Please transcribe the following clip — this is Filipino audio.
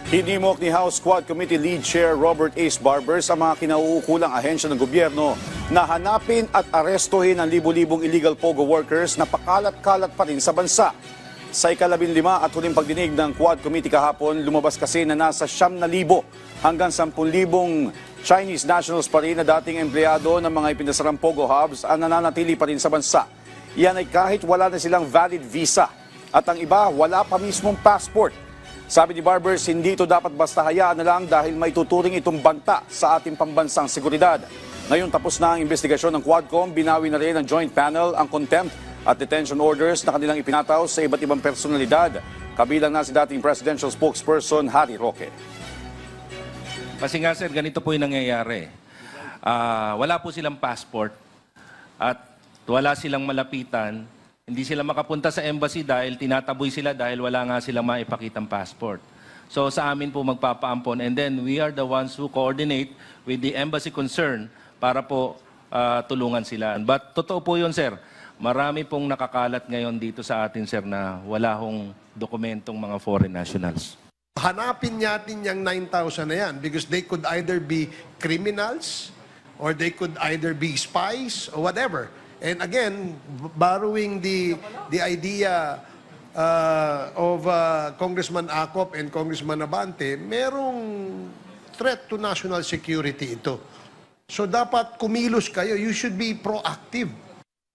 Hinimok ni House Quad Committee Lead Chair Robert Ace Barbers ang mga kinauukulang ahensya ng gobyerno na hanapin at arestuhin ang libu-libong illegal POGO workers na pakalat-kalat pa rin sa bansa. Sa ika-15 at huling pagdinig ng Quad Committee kahapon, lumabas kasi na nasa 9,000 hanggang 10,000 Chinese nationals pa rin na dating empleyado ng mga ipinasarang POGO hubs ang nananatili pa rin sa bansa. Yan ay kahit wala na silang valid visa at ang iba wala pa mismong passport. Sabi ni Barbers, hindi ito dapat basta hayaan na lang dahil may tuturing itong banta sa ating pambansang seguridad. Ngayon tapos na ang investigasyon ng Quadcom, binawi na rin ng Joint Panel ang contempt at detention orders na kanilang ipinataw sa iba't ibang personalidad. Kabilang na si dating presidential spokesperson Harry Roque. Kasi nga sir, ganito po yung nangyayari. Wala po silang passport at wala silang malapitan. Hindi sila makapunta sa embassy dahil tinataboy sila dahil wala nga silang maipakitang passport. So sa amin po magpapaampon and then we are the ones who coordinate with the embassy concerned para po tulungan sila. But totoo po yun sir, marami pong nakakalat ngayon dito sa atin sir na wala hong dokumentong mga foreign nationals. Hanapin natin yung 9,000 na yan because they could either be criminals or they could either be spies or whatever. And again, borrowing the idea of Congressman Acop and Congressman Abante, merong threat to national security ito. So dapat kumilos kayo. You should be proactive.